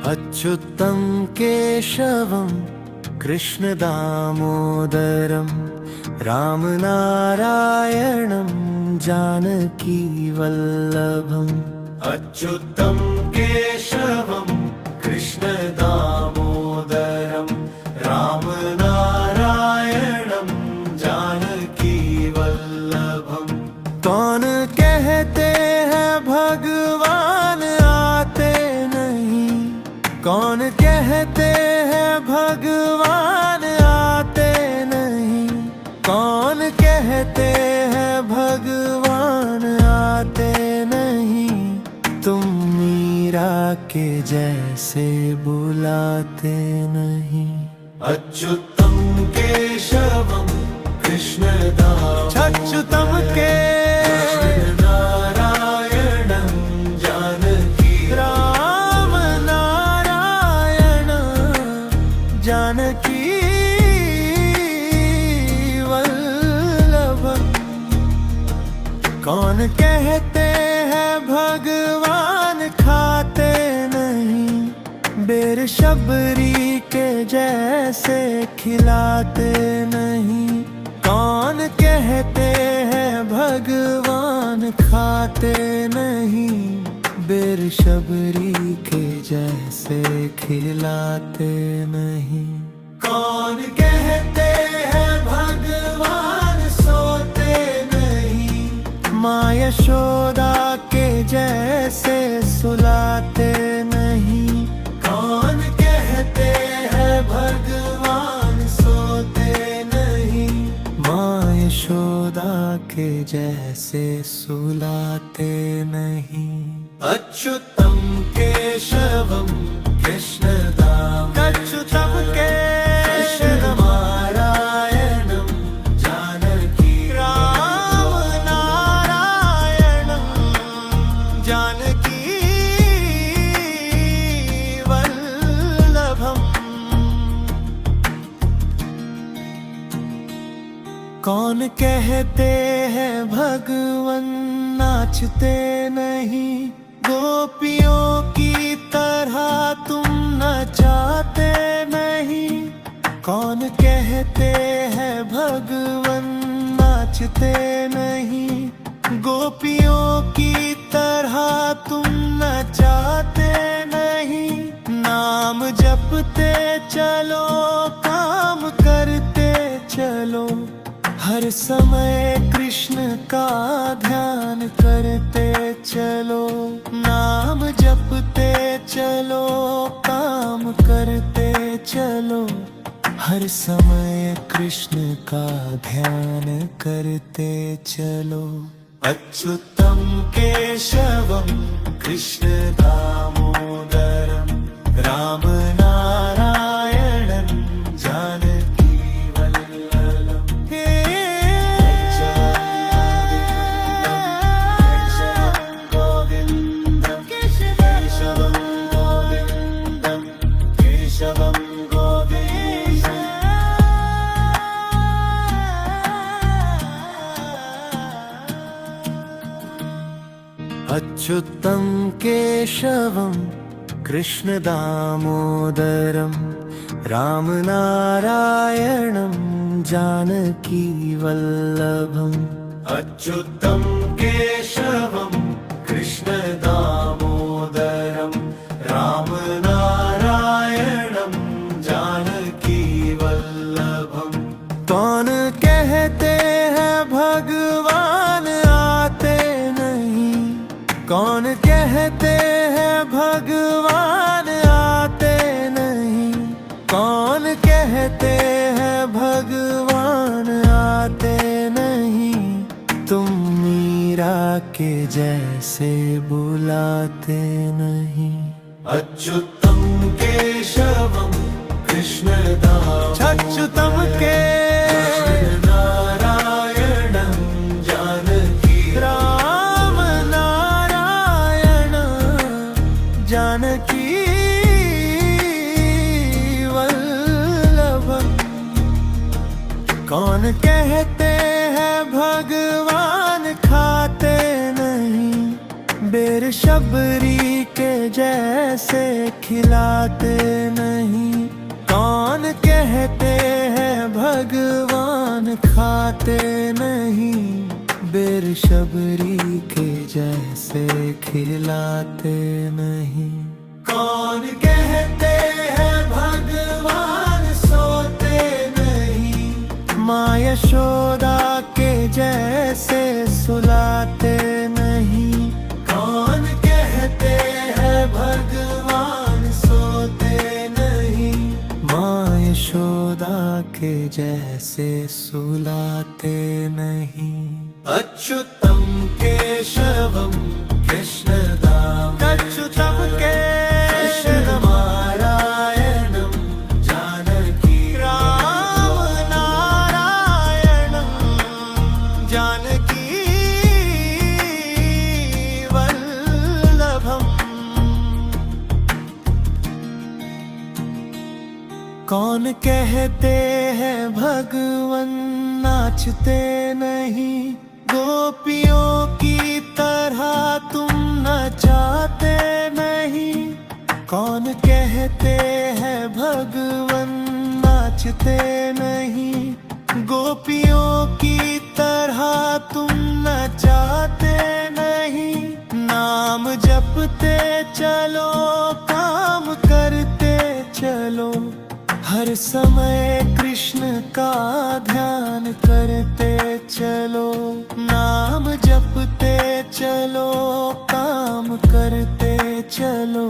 अच्युतं केशवं कृष्णदामोदरं रामनारायणं जानकीवल्लभम्। अच्युतं केशवं कृष्णदामोदरं रामनारायणं जानकीवल्लभम्। कौन कहते हैं भगवान आते नहीं, कौन कहते हैं भगवान आते नहीं, कौन कहते हैं भगवान आते नहीं। तुम मीरा के जैसे बुलाते नहीं। अच्युतं केशवं कृष्णदामोदरं अच्युतं के नारायणं जानकी राम नारायण जानकी वल्लभम्। कौन कहते हैं भगवान खाते नहीं, बेर शबरी के जैसे खिलाते नहीं। कौन कहते हैं भगवान खाते नहीं, बेर शबरी के जैसे खिलाते नहीं। कौन कहते हैं भगवान सोते नहीं, माँ यशोदा के जैसे सुलाते नहीं। कौन कहते हैं भगवान सोते नहीं, माँ यशोदा के जैसे सुलाते नहीं। अच्युतं केशवं कृष्णदामोदरम् अच्युतं कृष्णनारायणं जानकी राम नारायणं जानकी वल्लभम्। कौन कहते हैं भगवन नाचते नहीं, गोपियों की तरह तुम नचाते नहीं। कौन कहते हैं भगवन नाचते नहीं, गोपियों की तरह तुम नचाते नहीं। नाम जपते चलो काम करते चलो, हर समय कृष्ण का ध्यान करते चलो। नाम जपते चलो काम करते चलो, हर समय कृष्ण का ध्यान करते चलो। अच्युतं केशवं कृष्णदामोदरं रामनारायणं जानकी वल्लभम्। गोविन्दं केशवं गोविन्दं केशवं अच्युतं केशवं कृष्णदामोदरं रामनारायणं जानकीवल्लभम्। अच्युतं केशवं कृष्णदामोदरं रामनारायणं जानकीवल्लभम्। कौन कहते हैं भगवान आते नहीं, कौन कहते हैं भगवान आते नहीं, कौन कहते हैं भगवान आते नहीं। तुम मीरा के जैसे बुलाते नहीं। अच्युतं केशवं कृष्णदामोदरम् अच्युतं के नारायणं जानकी राम नारायण जानकी वल्लभम्। कौन कहते हैं भगवान खाते नहीं, बेर शबरी के जैसे खिलाते नहीं। कौन कहते हैं भगवान खाते नहीं, बेर शबरी के जैसे खिलाते नहीं। कौन कहते हैं भगवान सोते नहीं, माँ यशोदा के जैसे सुलाते नहीं। कौन कहते हैं भगवान सोते नहीं, माँ यशोदा के जैसे सुलाते नहीं। अच्युतम केशवम कृष्णदाम अच्युतम केशवम नारायणम जानकी राम नारायणम जानकी वल्लभम। कौन कहते हैं भगवन नाचते नहीं, गोपियों की तरह तुम नचाते नहीं। कौन कहते हैं भगवन नाचते नहीं, गोपियों की तरह तुम नचाते नहीं। नाम जपते चलो काम करते चलो, हर समय कृष्ण का ध्यान करते चलो। नाम जपते चलो काम करते चलो,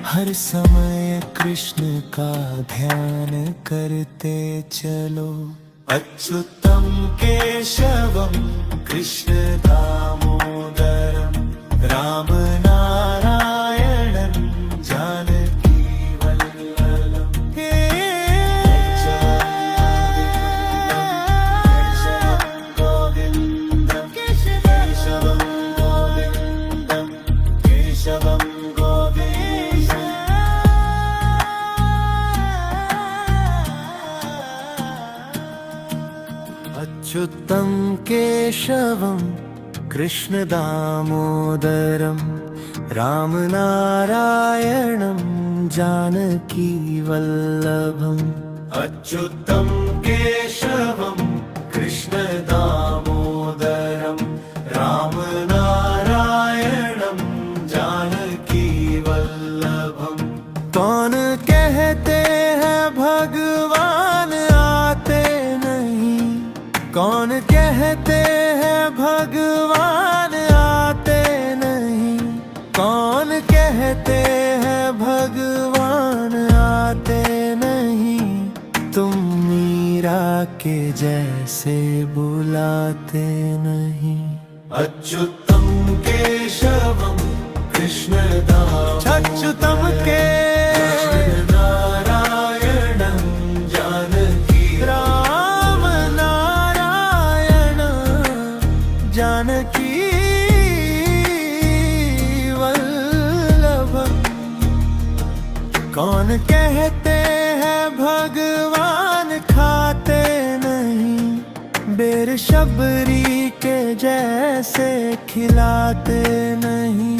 हर समय कृष्ण का ध्यान करते चलो। अच्युतम केशवम कृष्ण दामोदरम राम नारायणं जानकी वल्लभम। गोविंदम केशवम गोविंदम केशवम अच्युतं केशवं कृष्ण दामोदरं रामनारायणं जानकी वल्लभम्। अच्युतं केशवं कृष्ण दामोदरं रामनारायणं जानकी वल्लभम्। कौन कहते हैं भगवान आते नहीं, कौन कहते हैं भगवान आते नहीं। कौन कहते हैं भगवान आते नहीं, तुम मीरा के जैसे बुलाते नहीं। अच्युतम केशवम कृष्ण दाम अच्युतम के नारायणं जानकी राम नारायण जानकी वल्लभम। कौन कहते हैं भगवान खाते नहीं, बेर शबरी के जैसे खिलाते नहीं।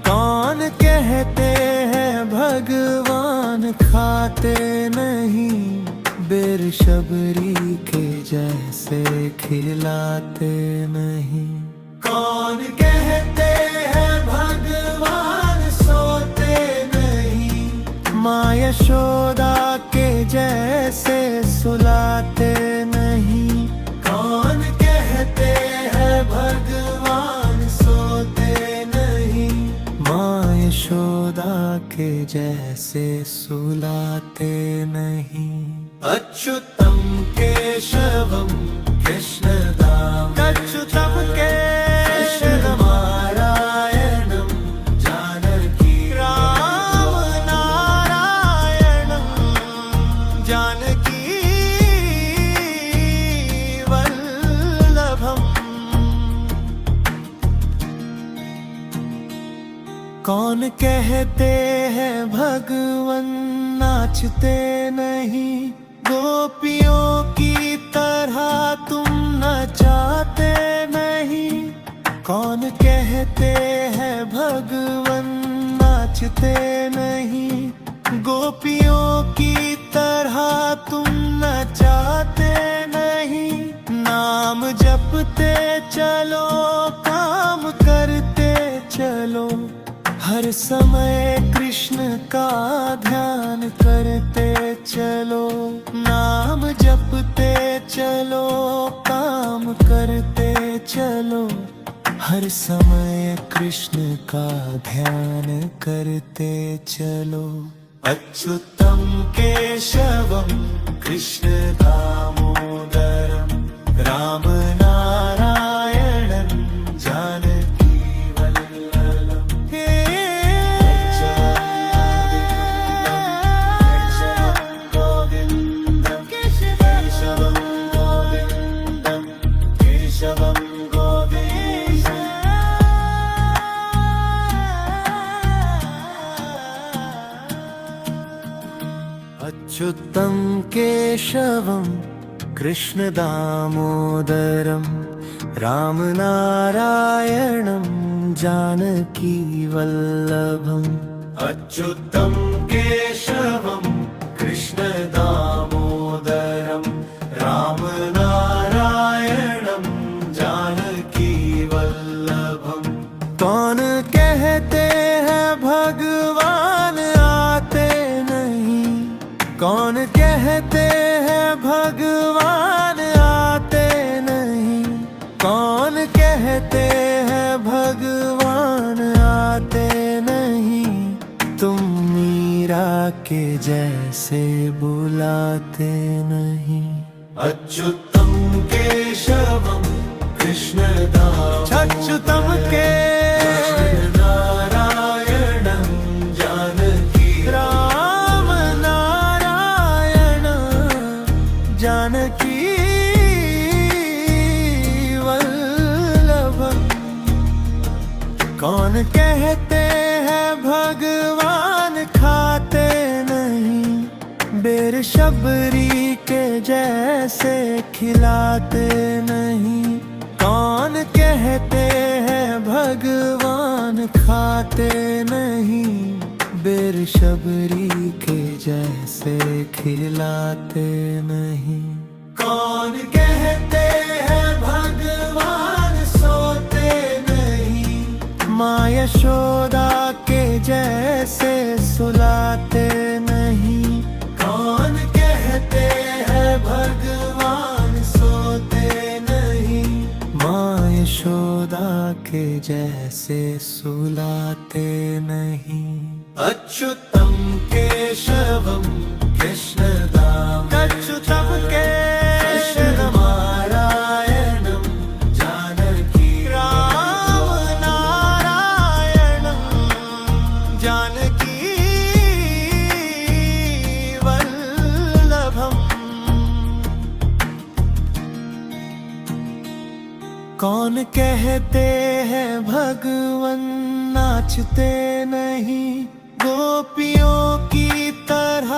कौन कहते हैं भगवान खाते नहीं, बेर शबरी के जैसे खिलाते नहीं। कौन कहते हैं भगवान सोते नहीं, माँ यशोदा के जैसे सुलाते नहीं। कौन कहते हैं भगवान सोते नहीं, माँ यशोदा के जैसे सुलाते नहीं। अच्युतम केशवम कृष्ण दाम अच्युतम केशवम नारायणं जानकी राम नारायणं जानकी वल्लभम। कौन कहते हैं भगवन नाचते नहीं, गोपियों की तरह तुम नचाते नहीं। कौन कहते हैं भगवन नाचते नहीं, गोपियों की तरह तुम नचाते नहीं। नाम जपते चलो, काम करते चलो, हर समय कृष्ण का ध्यान करते चलो। नाम जपते चलो, काम करते चलो, हर समय कृष्ण का ध्यान करते चलो। अच्युतम केशवम कृष्ण दामोदरम, राम नारायणं जानकी वल्लभम। गोविंदम केशवम गोविंदम, केशवम अच्युतं केशवं कृष्ण दामोदरं, राम नारायणं जानकी वल्लभम्। अच्युतं केशवं कृष्ण दामोदरं, राम नारायणं जानकी वल्लभम्। कौन कहते हैं भगवान आते नहीं, कौन कहते हैं भगवान आते नहीं, कौन कहते हैं भगवान आते नहीं। तुम मीरा के जैसे बुलाते नहीं। अच्युतम केशवम कृष्ण दामोदरम, अच्युतम के जानकी वल्लभम। कौन कहते हैं भगवान खाते नहीं, बेर शबरी के जैसे खिलाते नहीं। कौन कहते हैं भगवान खाते नहीं, बेर शबरी के जैसे खिलाते नहीं। कौन कहते हैं भगवान सोते नहीं, माँ यशोदा के जैसे सुलाते नहीं। कौन कहते हैं भगवान सोते नहीं, माँ यशोदा के जैसे सुलाते नहीं। अच्युतम केशवम कृष्ण दामोदरम, अच्युतम केशवम नारायणं जानकी, राम नारायणं जानकी वल्लभम। कौन कहते हैं भगवन नाचते नहीं, गोपियों की तरह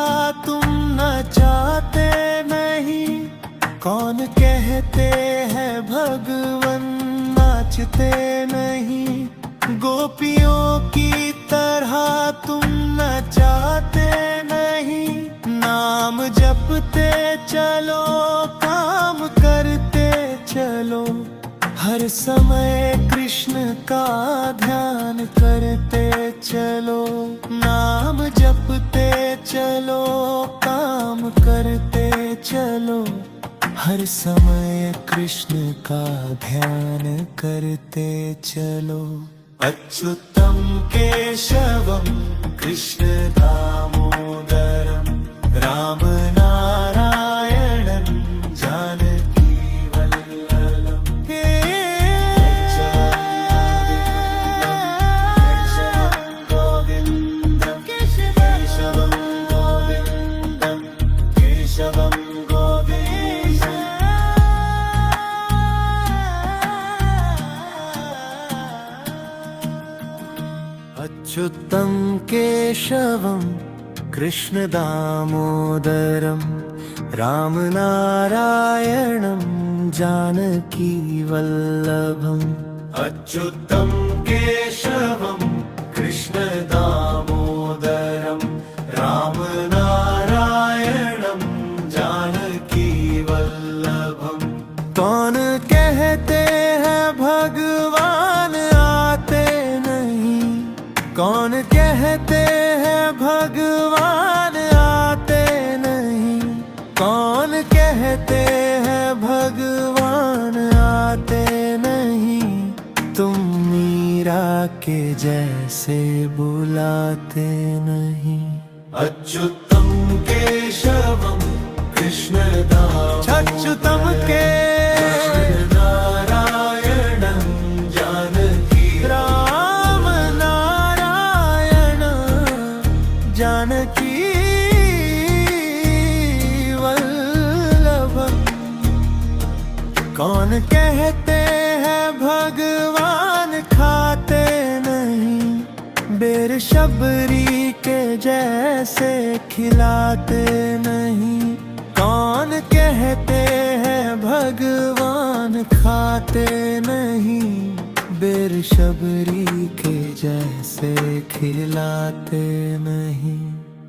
तुम नचाते नहीं। कौन कहते हैं भगवन नाचते नहीं, गोपियों की तरह तुम नचाते नहीं। नाम जपते चलो, काम करते चलो, हर समय कृष्ण का ध्यान करते चलो। नाम जपते चलो, काम करते चलो, हर समय कृष्ण का ध्यान करते चलो। अच्युतम केशवम कृष्ण दामोदरम, राम नारायणं जानकी वल्लभम। गोविंदम केशवम गोविंदम, केशवम अच्युतं केशवं कृष्ण दामोदरं, राम नारायणं जानकी वल्लभम्। अच्युतं केशवं कृष्ण दामोदरं रामनारायणं जानकी वल्लभम्। कौन कहते हैं भगवान आते नहीं, कौन कहते हैं भगवान आते नहीं, कौन कहते हैं भगवान आते नहीं, तुम मीरा के जैसे बुलाते नहीं। अच्युतं केशवं कृष्ण अच्युतं के नारायणं जानकी राम नारायण जानकी वल्लभम्। कौन कहते हैं भगवान खाते नहीं, बेर शबरी के जैसे खिलाते नहीं, कौन कहते हैं भगवान खाते नहीं, बेर शबरी के जैसे खिलाते नहीं।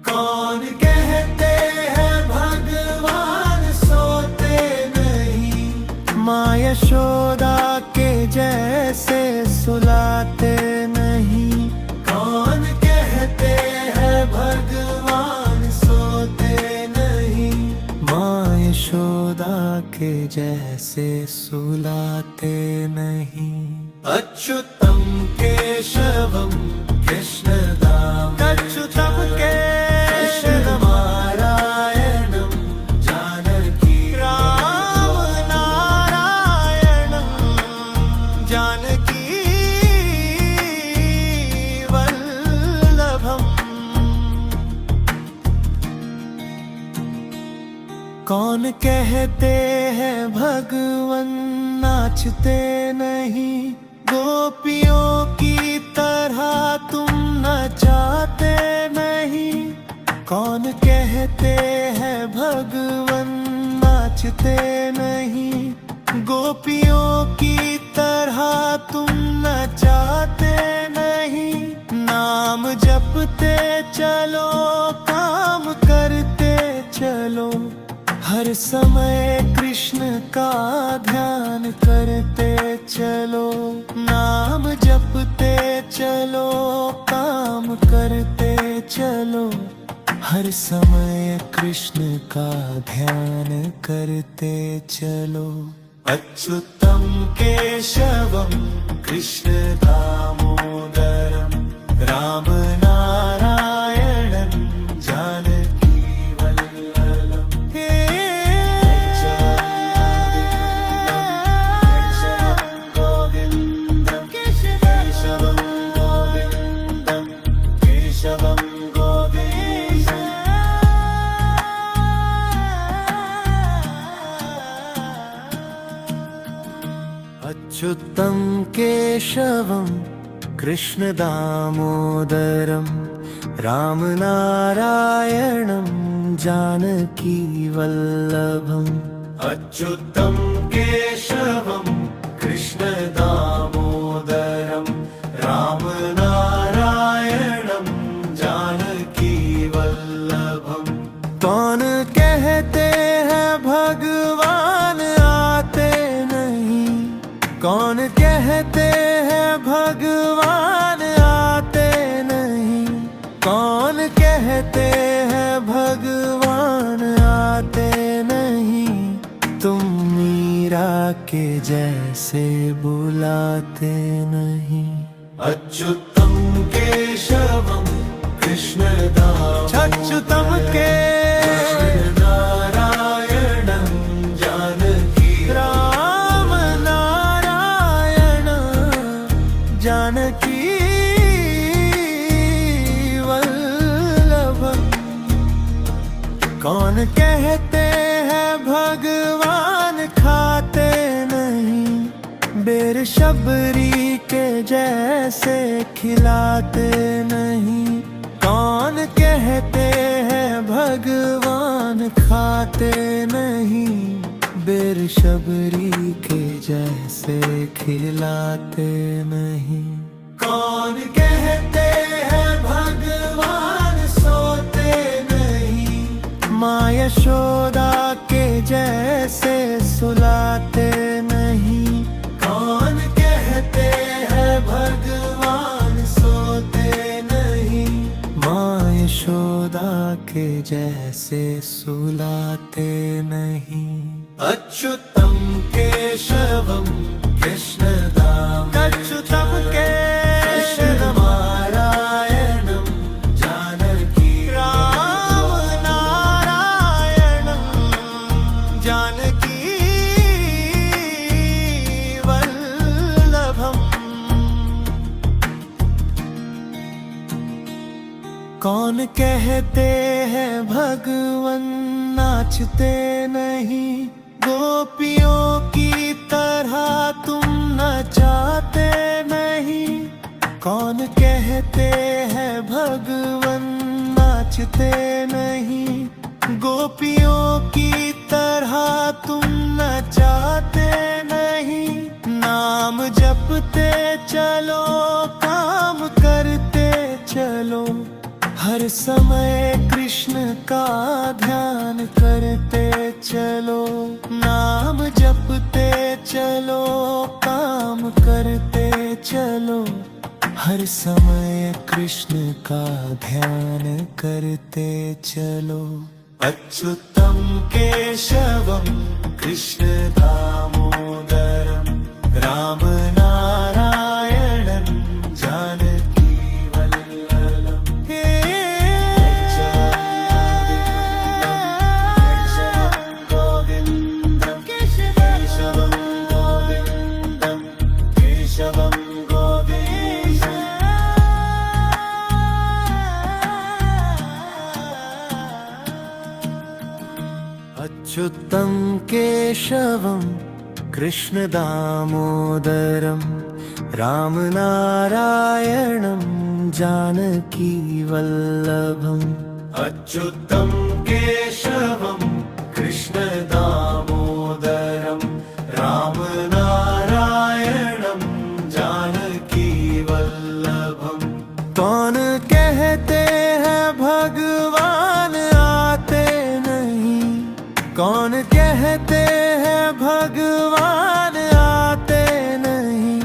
कौन कहते हैं भगवान सोते नहीं, माँ यशोदा के जैसे सुलाते नहीं, कौन कहते हैं भगवान सोते नहीं, माँ यशोदा के जैसे सुलाते नहीं। अच्युतं केशवं कृष्ण अच्युतं केशव नारायणं जानकी राम नारायणं जानकी वल्लभम्। कौन कहते हैं भगवन नाचते नहीं, गोपियों की तरह तुम नचाते नहीं, कौन कहते हैं भगवन नाचते नहीं, गोपियों की तरह तुम नचाते नहीं, नाम जपते चलो काम करते चलो, हर समय कृष्ण का ध्यान करते चलो, नाम जपते चलो काम करते चलो, हर समय कृष्ण का ध्यान करते चलो। अच्युतं केशवं कृष्ण दामोदरं राम नारायणं जानकी वल्लभम्। गोविन्दं केशवं गोविन्दं केशवं अच्युतं केशवं कृष्ण दामोदरं रामनारायणं जानकी वल्लभम्। अच्युतं केशवं कृष्ण दामोदरं रामनारायणं जानकी वल्लभम्। कौन कहते हैं भगवान आते नहीं, कौन कहते हैं भगवान आते नहीं, कौन कहते हैं भगवान आते नहीं, तुम मीरा के जैसे बुलाते नहीं। अच्युतं केशवं कृष्ण अच्युतं के नारायणं जानकी राम नारायण जानकी वल्लभम्। कौन कहते हैं भगवान खाते नहीं, बेर शबरी के जैसे खिलाते नहीं, कौन कहते हैं भगवान खाते नहीं, बेर बेरशबरी के जैसे खिलाते नहीं। कौन कहते हैं भगवान सोते नहीं, माँ यशोदा के जैसे सुलाते नहीं। कौन कहते हैं भगवान सोते नहीं, माँ यशोदा के जैसे सुलाते नहीं। अच्युतम केशवम कृष्णदाम, अच्युतम केशवम नारायणम जानकी, राम नारायणम जानकी वल्लभम। कौन कहते हैं भगवन नाचते नहीं, गोपियों की तरह तुम नचाते नहीं। कौन कहते हैं भगवन नाचते नहीं, गोपियों की तरह तुम नचाते नहीं। नाम जपते चलो काम करते चलो, हर समय कृष्ण का ध्यान करते चलो। नाम जपते चलो काम करते चलो, हर समय कृष्ण का ध्यान करते चलो। अच्युतम केशवम कृष्ण दामोदरम, राम नारायणं जानकी वल्लभम। गोविंदम केशवम गोविंदम, केशवम अच्युतं केशवं कृष्ण दामोदरं, राम नारायणं जानकी वल्लभम। अच्युतं केशवं कृष्ण दामोदरं, राम नारायणं जानकी वल्लभम। कौन कहते हैं भगवान आते नहीं, कौन कहते हैं भगवान आते नहीं।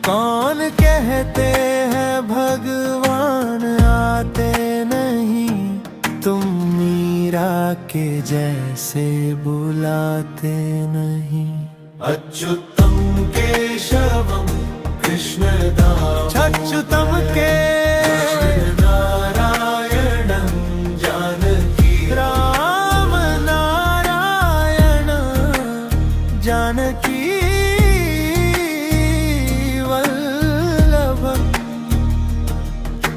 कौन कहते हैं भगवान आते नहीं, तुम मीरा के जैसे बुलाते नहीं। अच्युतम केशवम कृष्ण दामोदरम, अच्युतम के नारायणं जानकी, राम नारायण जानकी वल्लभम।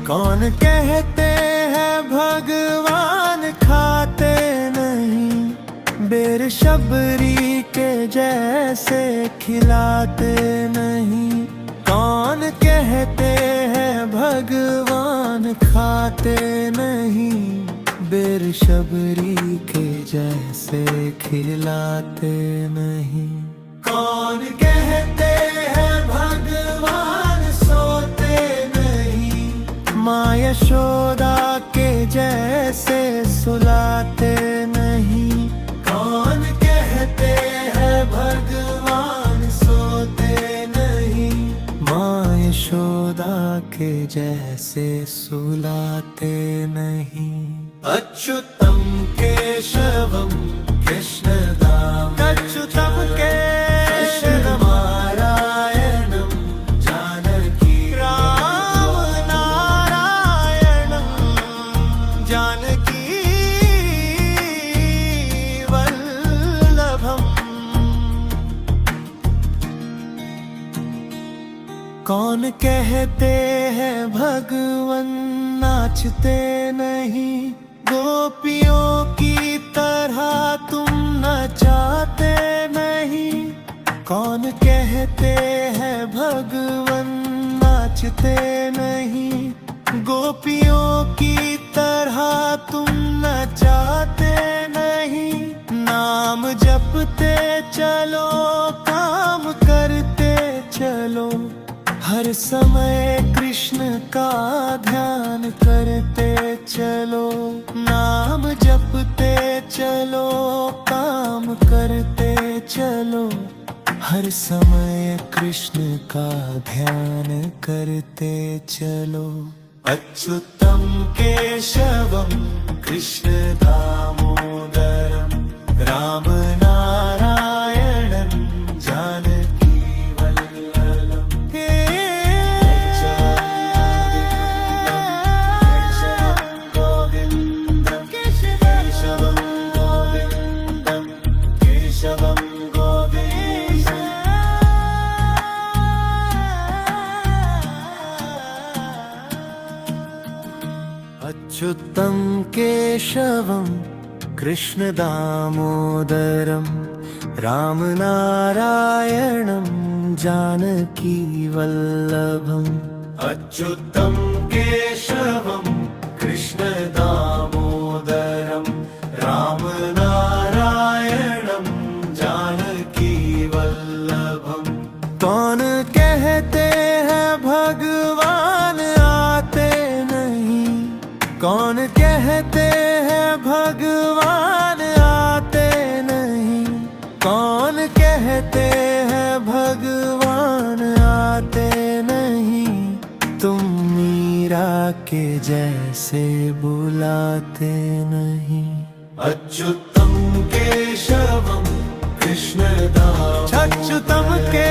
कौन कहते हैं भगवान खाते नहीं, बेरशबरी के जैसे खिलाते नहीं। कौन कहते हैं भगवान खाते नहीं, बेरशबरी के जैसे खिलाते नहीं। कौन कहते हैं भगवान सोते नहीं, माँ यशोदा के जैसे सुलाते नहीं। कौन कहते हैं भगवान सोते नहीं, माँ यशोदा के जैसे सुलाते नहीं। अच्युतम केशवम कृष्ण दाम, अच्युतम केशवम नारायणं जानकी, राम नारायणं जानकी वल्लभम। कौन कहते हैं भगवन नाचते नहीं, गोपियों की तरह तुम नचाते नहीं। कौन कहते हैं भगवन नाचते नहीं, गोपियों की तरह तुम नचाते नहीं। नाम जपते चलो, काम करते चलो, हर समय कृष्ण का ध्यान करते चलो, नाम जपते चलो, काम करते चलो, हर समय कृष्ण का ध्यान करते चलो। अच्युतं केशवं कृष्ण दामोदरं राम नारायणं जानकी वल्लभं। गोविन्दं केशवं गोविन्दं केशवं अच्युतं केशवं कृष्ण दामोदरं राम नारायणं जानकी वल्लभम्। अच्युतं केशवं कृष्ण दामोदरं राम नारायणं जानकी वल्लभम्। कौन कहते हैं भगवान आते नहीं, कौन कहते हैं भगवान आते नहीं, कौन कहते हैं भगवान आते नहीं, तुम मीरा के जैसे बुलाते नहीं। अच्युतं केशवं कृष्ण दामोदरं के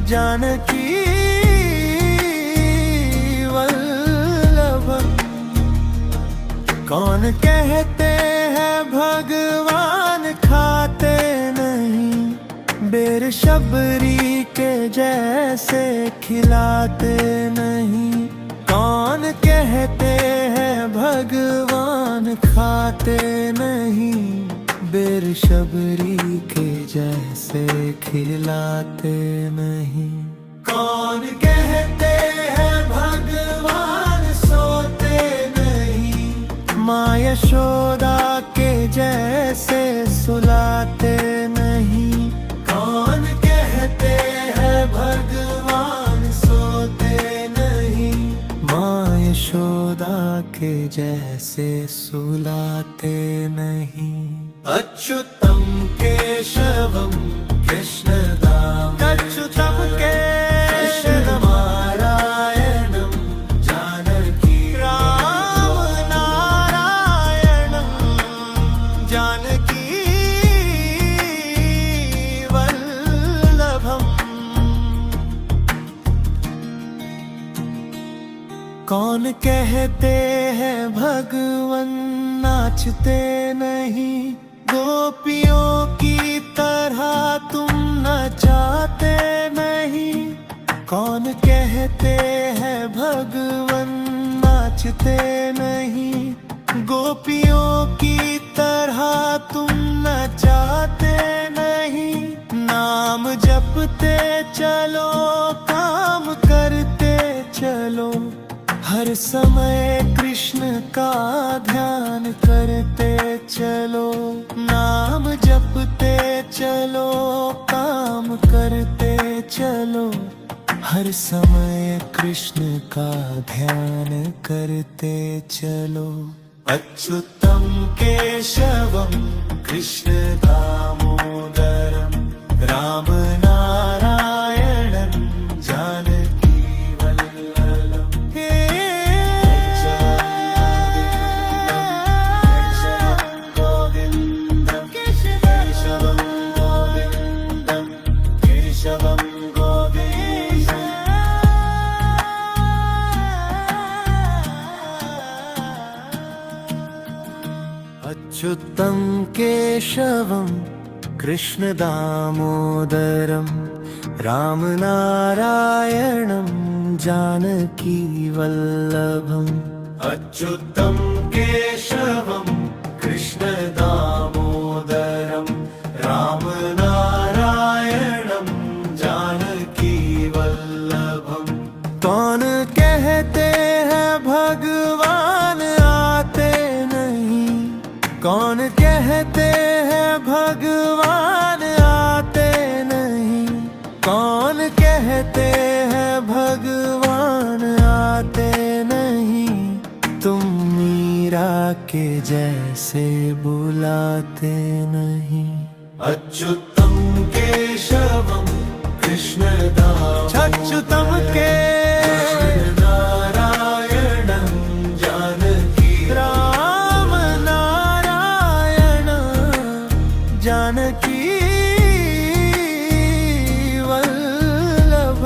जानकी वल्लभं। कौन कहते हैं भगवान खाते नहीं, बेर शबरी के जैसे खिलाते नहीं, कौन कहते हैं भगवान खाते नहीं, बेर शबरी के जैसे खिलाते नहीं। कौन कहते हैं भगवान सोते नहीं, माँ यशोदा के जैसे सुलाते नहीं, कौन कहते हैं भगवान सोते नहीं, माँ यशोदा के जैसे सुलाते नहीं। अच्युतं केशवं कृष्ण दामोदरं कृष्ण नारायणं जानकी राम नारायणं जानकी वल्लभम्। कौन कहते हैं भगवन नाचते नहीं, गोपियों की तरह तुम नचाते नहीं, कौन कहते हैं भगवन नाचते नहीं, गोपियों की तरह तुम नचाते नहीं, नाम जपते चलो, काम करते चलो, हर समय कृष्ण का ध्यान करते चलो, नाम जपते चलो, काम करते चलो, हर समय कृष्ण का ध्यान करते चलो। अच्युतं केशवं कृष्ण दामोदरं राम नारायणं जानकी वल्लभम्। गोविन्दं केशवं गोविन्दं केशवं अच्युतं केशवं कृष्ण दामोदरं राम नारायणं जानकी वल्लभम्। अच्युतं केशवं कृष्ण दामोदरं राम नारायणं जानकी वल्लभम्। कौन कहते हैं कहते हैं भगवान आते नहीं, तुम मीरा के जैसे बुलाते नहीं। अच्युतम केशवम कृष्णदामोदरम अच्युतम के नारायणं जानकी राम नारायण जानकी वल्लभ।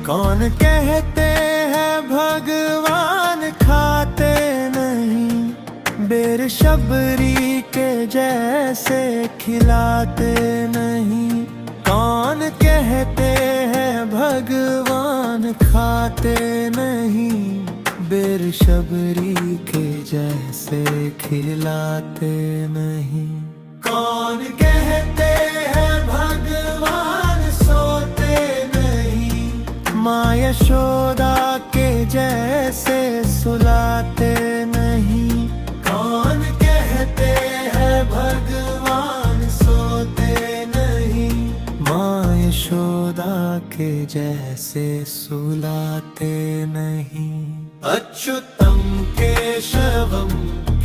कौन कहते हैं भगवान खाते नहीं, बेर शबरी के जैसे खिलाते नहीं। कौन कहते हैं भगवान खाते नहीं, बेर शबरी के जैसे खिलाते नहीं। कौन कहते हैं भगवान सोते नहीं, माँ यशोदा के जैसे सुलाते नहीं। कौन कहते हैं भगवान सोते नहीं, माँ यशोदा के जैसे सुलाते नहीं। अच्युतम केशवम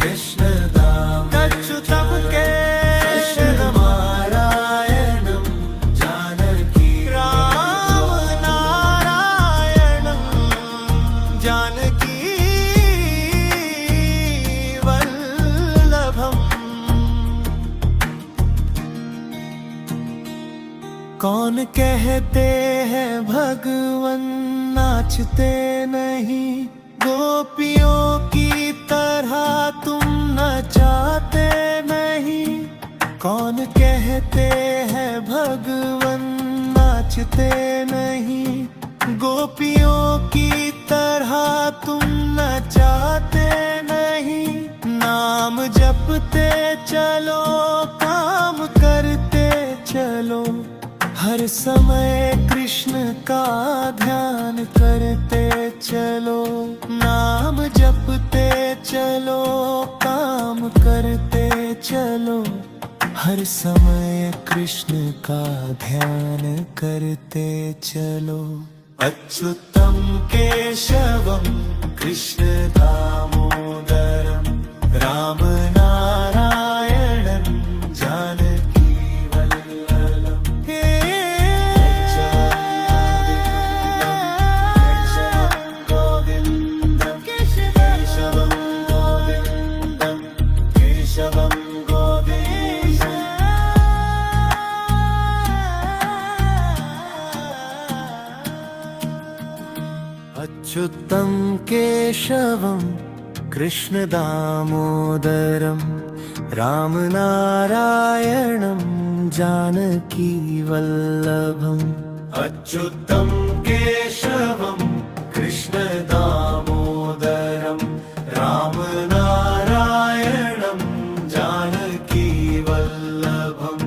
कृष्णदामोदरम अच्युतम केशवम नारायणं जानकी राम नारायणं जानकी वल्लभम। कौन कहते हैं भगवन नाचते नहीं, गोपियों की तरह तुम नचाते नहीं। कौन कहते हैं भगवन नाचते नहीं, गोपियों की तरह तुम नचाते नहीं। नाम जपते चलो काम करते चलो, हर समय कृष्ण का ध्यान करते चलो। नाम जपते चलो काम करते चलो, हर समय कृष्ण का ध्यान करते चलो। अच्युतम केशवम कृष्णदामोदरम राम नारायणं जानकी वल्लभम। अच्युतं केशवं कृष्णदामोदरं रामनारायणं जानकी वल्लभम्। अच्युतं केशवं कृष्णदामोदरं रामनारायणं जानकी वल्लभम्।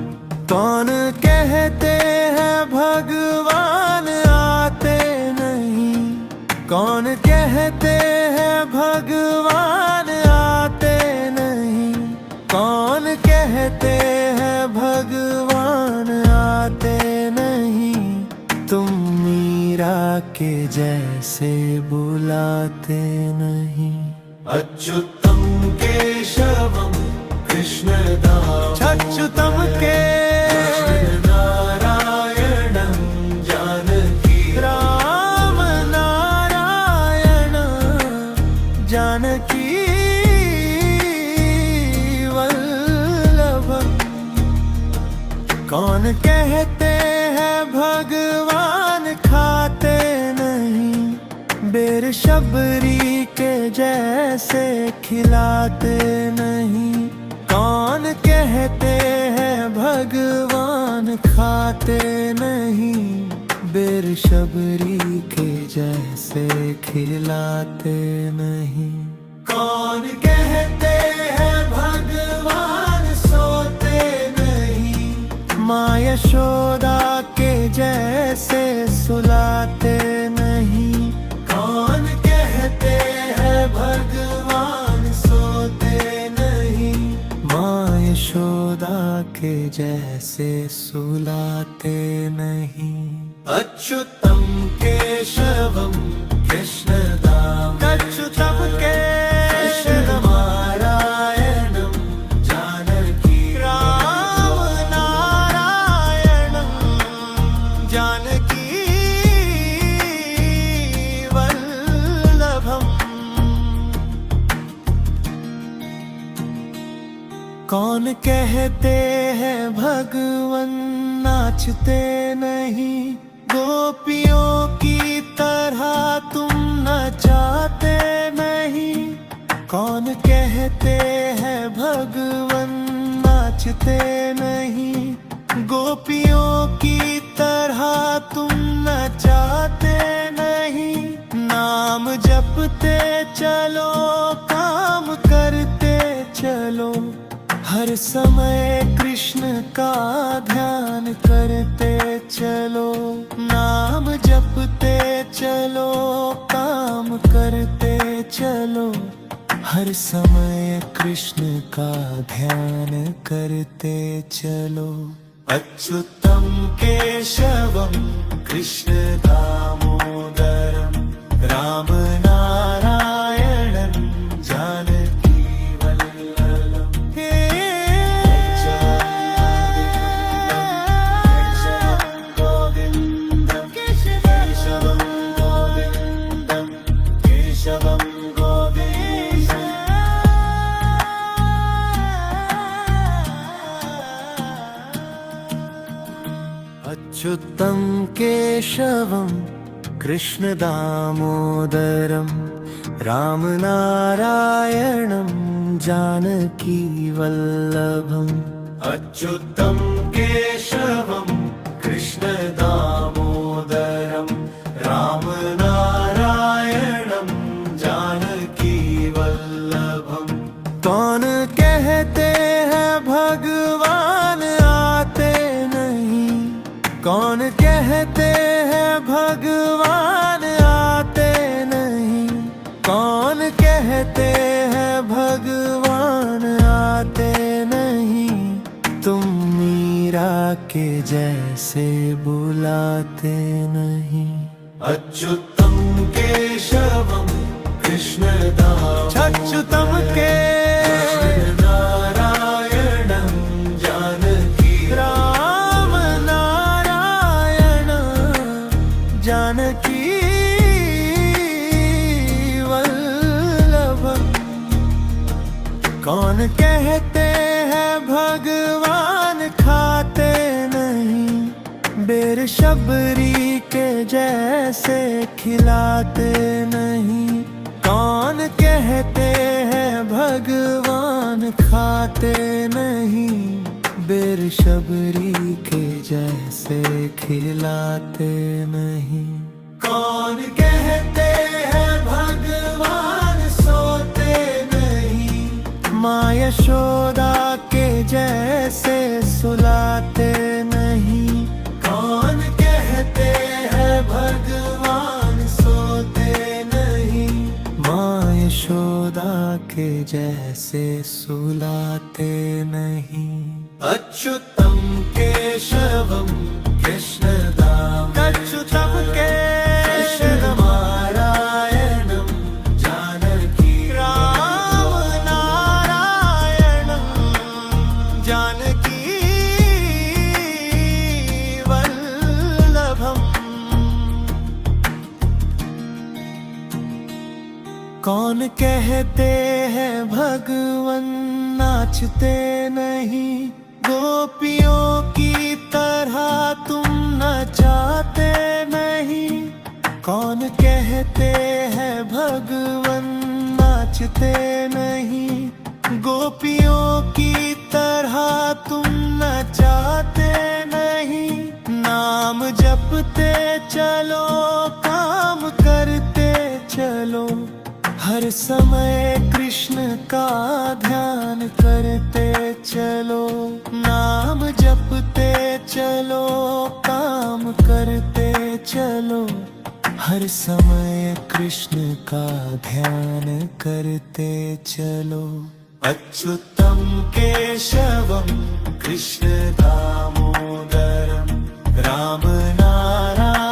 कौन कहते हैं भगवान आते नहीं, कौन कहते हैं भगवान आते नहीं। कौन कहते हैं भगवान आते नहीं, तुम मीरा के जैसे बुलाते नहीं। अच्युतम केशवम कृष्णदामोदरम अच्युतम के नारायणं जानकी राम नारायण जानकी वल्लभम। कौन कहते हैं भगवान खाते नहीं, बेर शबरी के जैसे खिलाते नहीं। कौन कहते हैं भगवान खाते नहीं, बेर शबरी के जैसे खिलाते नहीं। कौन कहते हैं भगवान सोते नहीं, माँ यशोदा के जैसे सुलाते नहीं। कौन कहते हैं भगवान सोते नहीं, माँ यशोदा के जैसे सुलाते नहीं। अच्युतं केशवं कृष्णदामोदरम् अच्युतं केशवनारायणं जानकी राम नारायणं जानकी वल्लभम्। कौन कहते हैं भगवन नाचते नहीं, गोपियों की तरह तुम नचाते नहीं। कौन कहते हैं भगवन नाचते नहीं, गोपियों की तरह तुम नचाते नहीं। नाम जपते चलो काम करते चलो, हर समय कृष्ण का ध्यान करते चलो। नाम जपते चलो काम करते चलो, हर समय कृष्ण का ध्यान करते चलो। अच्युतं केशवं कृष्ण दामोदरम् राम नारायणं जानकी वल्लभम्। अच्युतं केशवं कृष्ण दामोदरम् राम नारायणं जानकी वल्लभम्। अच्युतं केशवं कृष्ण दामोदरम् राम नारायणं जानकी वल्लभम्। कौन कहते हैं भगवान आते नहीं, कौन कहते हैं भगवान आते नहीं। कौन कहते हैं भगवान आते नहीं, तुम मीरा के जैसे बुलाते नहीं। अच्युतं केशवं कृष्ण अच्युतं नारायणं जानकी राम नारायण जानकी वल्लभम्। कौन कहते हैं भगवान खाते नहीं, बेर शबरी के जैसे खिलाते नहीं। कौन कहते हैं भगवान खाते नहीं, बेर शबरी के जैसे खिलाते नहीं। कौन कहते हैं भगवान सोते नहीं, माँ यशोदा के जैसे सुलाते नहीं। कौन कहते हैं भगवान सोते नहीं, माँ यशोदा के जैसे सुलाते नहीं। अच्युतं केशवं कृष्ण अच्युतं केशवनारायणं जानकी राम नारायणं जानकी वल्लभम्। कौन कहते हैं भगवन नाचते नहीं, गोपियों की तरह तुम नचाते नहीं। कौन कहते हैं भगवन नाचते नहीं, गोपियों की तरह तुम नचाते नहीं। नाम जपते चलो काम करते चलो, हर समय कृष्ण का ध्यान करते चलो। नाम जपते चलो काम करते चलो, हर समय कृष्ण का ध्यान करते चलो। अच्युतं केशवं कृष्ण दामोदरम् राम नारायणं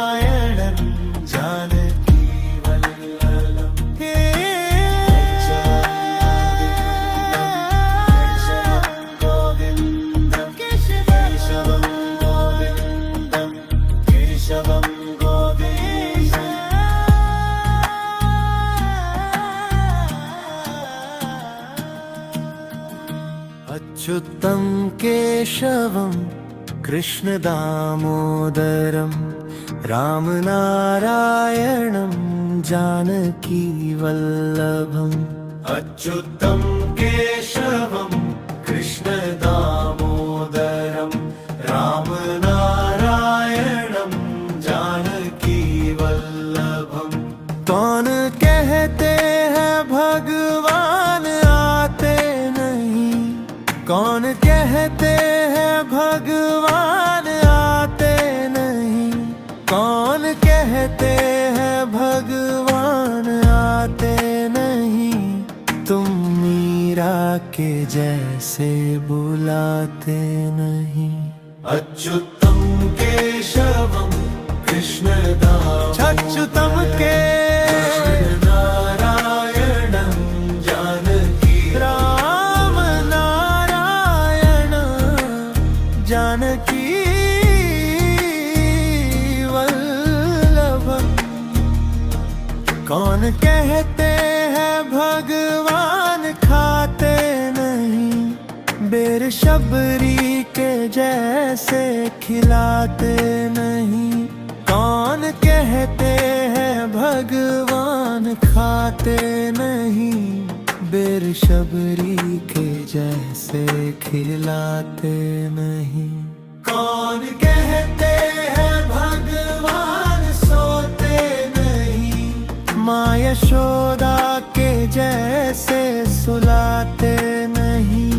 केशवं गोविन्दम् अच्युतं केशवं कृष्णदामोदरं रामनारायणं जानकीवल्लभम् अच्युतं केशवं कृष्णदामोदरं रामनारायणं जानकीवल्लभम् कौन कहते हैं भगवान आते नहीं, कौन कहते हैं भगवान आते नहीं, कौन कहते हैं भगवान आते नहीं, तुम मीरा के जैसे बुलाते नहीं। अच्युतं केशवं कृष्णदामोदरम् अच्युतं के नारायणं जानकी राम नारायण जानकी वल्लभम् कौन कहते हैं भगवान खाते नहीं, बेर शबरी के जैसे खिलाते नहीं, कौन कहते हैं भगवान खाते नहीं, बेर शबरी के जैसे खिलाते नहीं, कौन कहते हैं भगवान सोते नहीं, माँ यशोदा के जैसे सुलाते नहीं,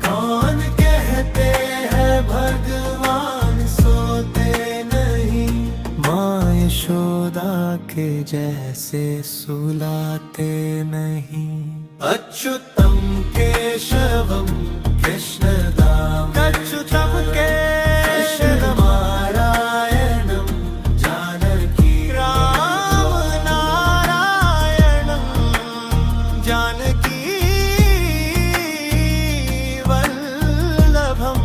कौन कहते हैं भगवान सोते नहीं, माँ यशोदा के जैसे सुलाते नहीं। अच्युतं केशवं कृष्णदामोदरम् अच्युतं कृष्णनारायणं जानकी राम नारायणं जानकी वल्लभम्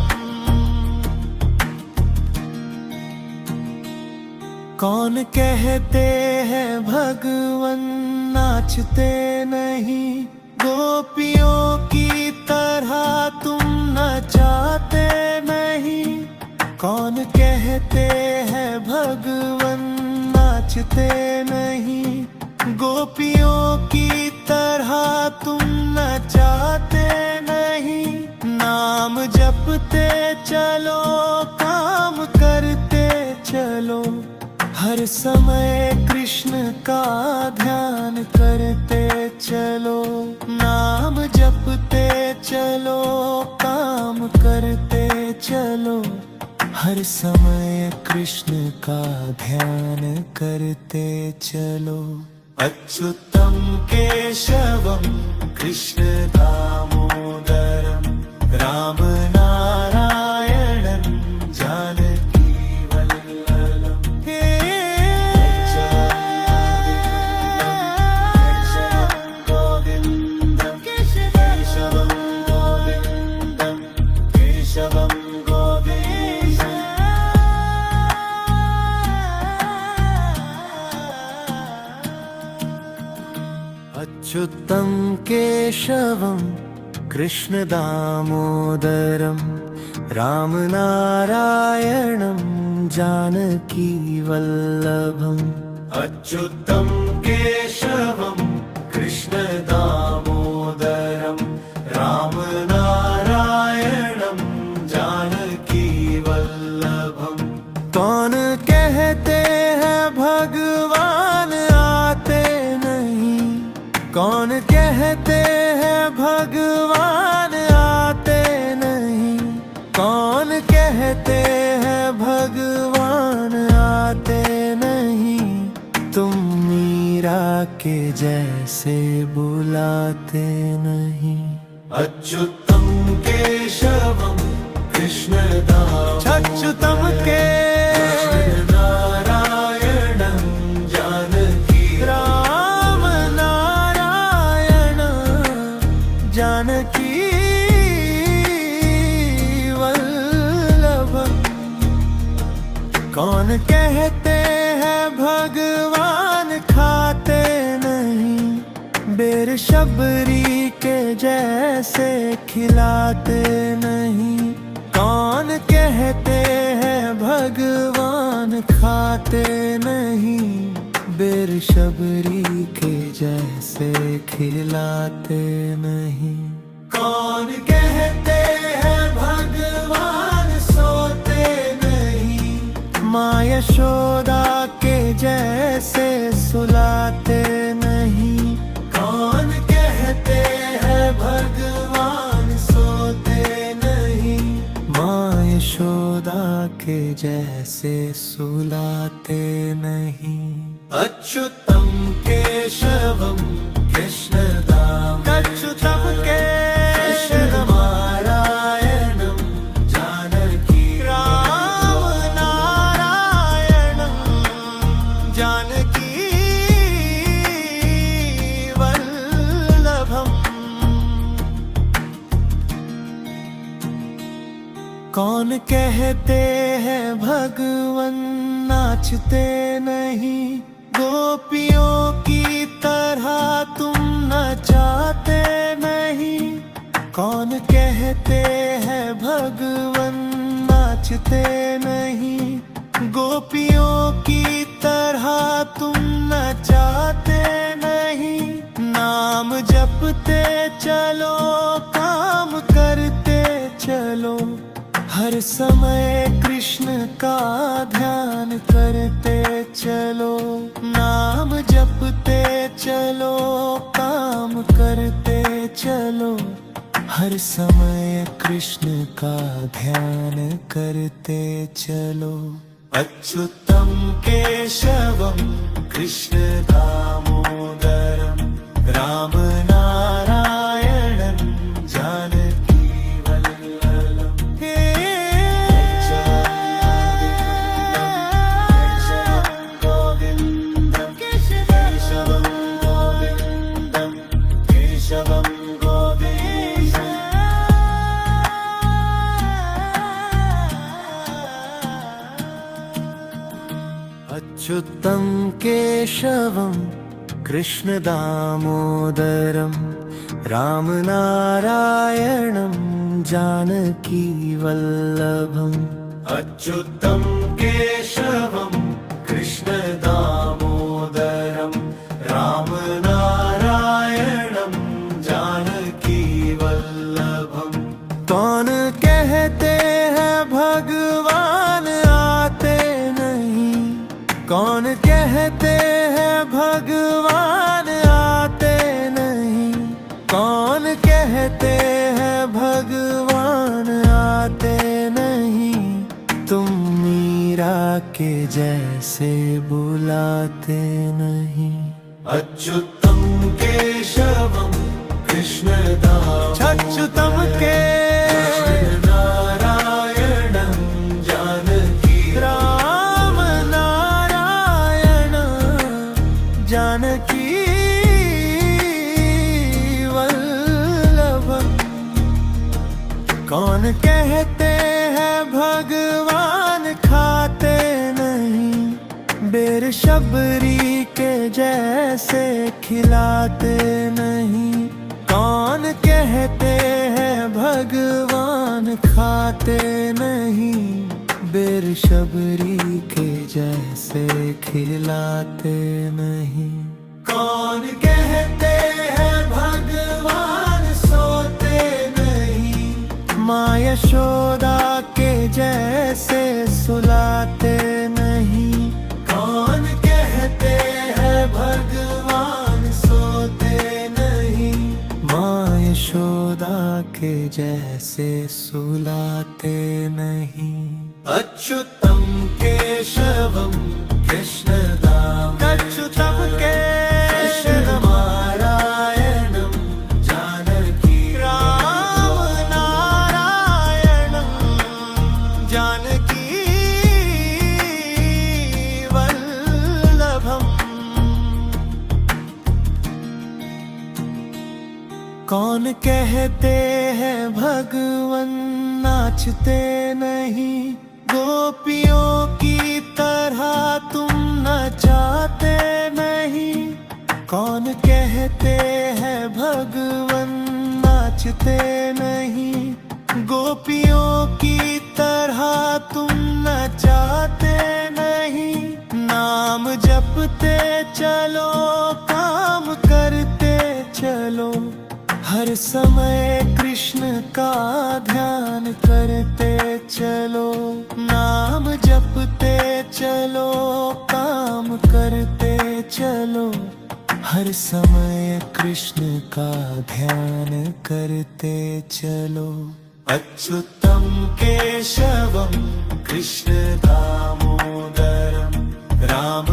कौन कहते हैं भगवन नाचते नहीं, गोपियों की तरह तुम नचाते नहीं, कौन कहते हैं भगवन नाचते नहीं, गोपियों की तरह तुम नचाते नहीं, नाम जपते चलो काम करते चलो, हर समय कृष्ण का ध्यान करते चलो, नाम जपते चलो काम करते चलो, हर समय कृष्ण का ध्यान करते चलो। अच्युतं केशवं कृष्णदामोदरं रामनारायणं जानकी वल्लभम् केशवं गोविन्दम् केशवं अच्युतं केशवं कृष्णदामोदरं रामनारायणं जानकीवल्लभम् अच्युतं केशवं कृष्णदामोदरं रामनारायणं जानकीवल्लभम् कौन कहते हैं भगवान आते नहीं, कौन कहते हैं भगवान आते नहीं, कौन कहते हैं भगवान आते नहीं, तुम मीरा के जैसे बुलाते नहीं। अच्युतं केशवं कृष्णदामोदरम् अच्युतं के नारायणं जानकी राम नारायण जानकी वल्लभम् कौन कौन कहते हैं भगवान खाते नहीं, बेर शबरी के जैसे खिलाते नहीं। कौन कहते हैं भगवान खाते नहीं, बेर शबरी के जैसे खिलाते नहीं। कौन कहते हैं भगवान सोते नहीं, माँ यशोदा के जैसे सुलाते नहीं। कौन कहते हैं भगवान सोते नहीं, माँ यशोदा के जैसे सुलाते नहीं। अच्युतम केशवम कृष्णदाम, अच्युतम केशवम नारायणम जानकी, राम नारायणम जानकी वल्लभम। कौन कहते हैं भगवन नाचते नहीं, गोपियों की तरह तुम नचाते नहीं। कौन कहते हैं भगवन नाचते नहीं, गोपियों की तरह तुम नचाते नहीं। नाम जपते चलो काम करते चलो, हर समय कृष्ण का ध्यान करते चलो। नाम जपते चलो काम करते चलो, हर समय कृष्ण का ध्यान करते चलो। अच्युतम केशवम कृष्ण दामोदरम, राम नारायणं जानकी वल्लभम। गोविंदम केशवम गोविंदम, केशवम अच्युतं केशवं कृष्ण दामोदरं, राम नारायणं जानकी वल्लभम। अच्युतं केशवं कृष्ण दामोदरं, राम नारायणं जानकी वल्लभम। कौन कहते हैं भगवान आते नहीं, कौन कहते हैं भगवान आते नहीं। कौन कहते हैं भगवान आते नहीं, तुम मीरा के जैसे बुलाते नहीं। अच्युतम केशवम कृष्ण दाम, अच्युतम के नारायणं जानकी, राम नारायण जानकी वल्लभम। कौन कहते हैं भगवान खाते नहीं, बेर शबरी के जैसे खिलाते नहीं। कौन कहते हैं भगवान खाते नहीं, बेर शबरी के जैसे खिलाते नहीं। कौन कहते हैं भगवान सोते नहीं, माँ यशोदा के जैसे सुलाते नहीं। कौन कहते हैं भगवान सोते नहीं, माँ यशोदा के जैसे सुलाते नहीं। अच्युतम केशवम कृष्ण दाम, अच्युतम केशवम नारायणं जानकी, राम नारायणं जानकी वल्लभम। कौन कहते हैं भगवन नाचते नहीं, गोपियों की तरह तुम नचाते नहीं। कौन कहते हैं भगवन नाचते नहीं। गोपियों की तरह तुम नचाते नहीं। नाम जपते चलो, काम करते चलो, हर समय कृष्ण का ध्यान करते चलो। नाम जपते चलो, काम करते चलो, हर समय कृष्ण का ध्यान करते चलो। अच्युतम केशवम कृष्ण दामोदरम राम